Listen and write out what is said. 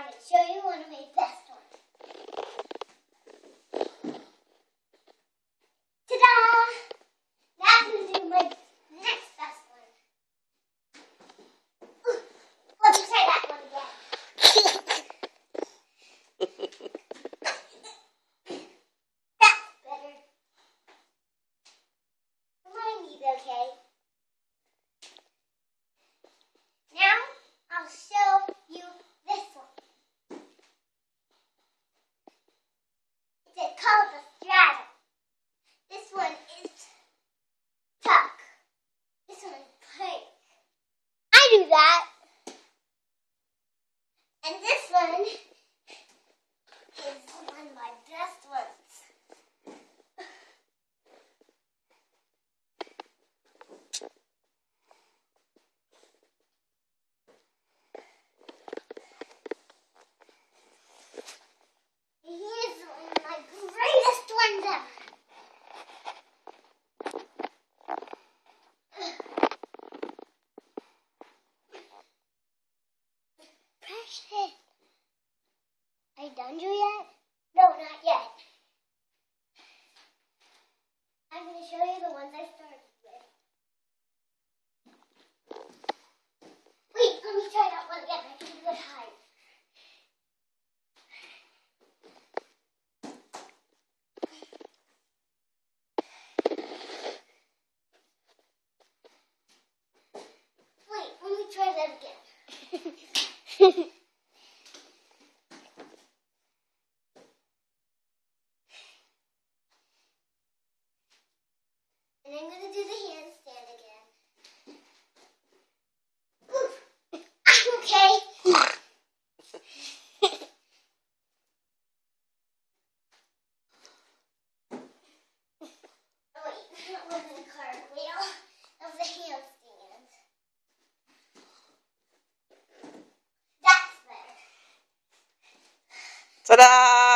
going to show you one of my best ones. Ta-da! Now I'm going to do my next best one. Ooh, let me try that one again. That's better. Remind me, okay? Now I'll show you this one. It's called the straddle. This one is tuck. This one is plank. I do that. And this one is one of my best ones. Here's one of my greatest ones ever. Precious. Are you done, Juliet? No, not yet. I'm going to show you the ones I started with. Wait, let me try that one again. I can do it high. Wait, let me try that again. And I'm going to do the handstand again. Oof. I'm okay. Oh wait, that wasn't a cartwheel. That was a handstand. That's better. Ta-da!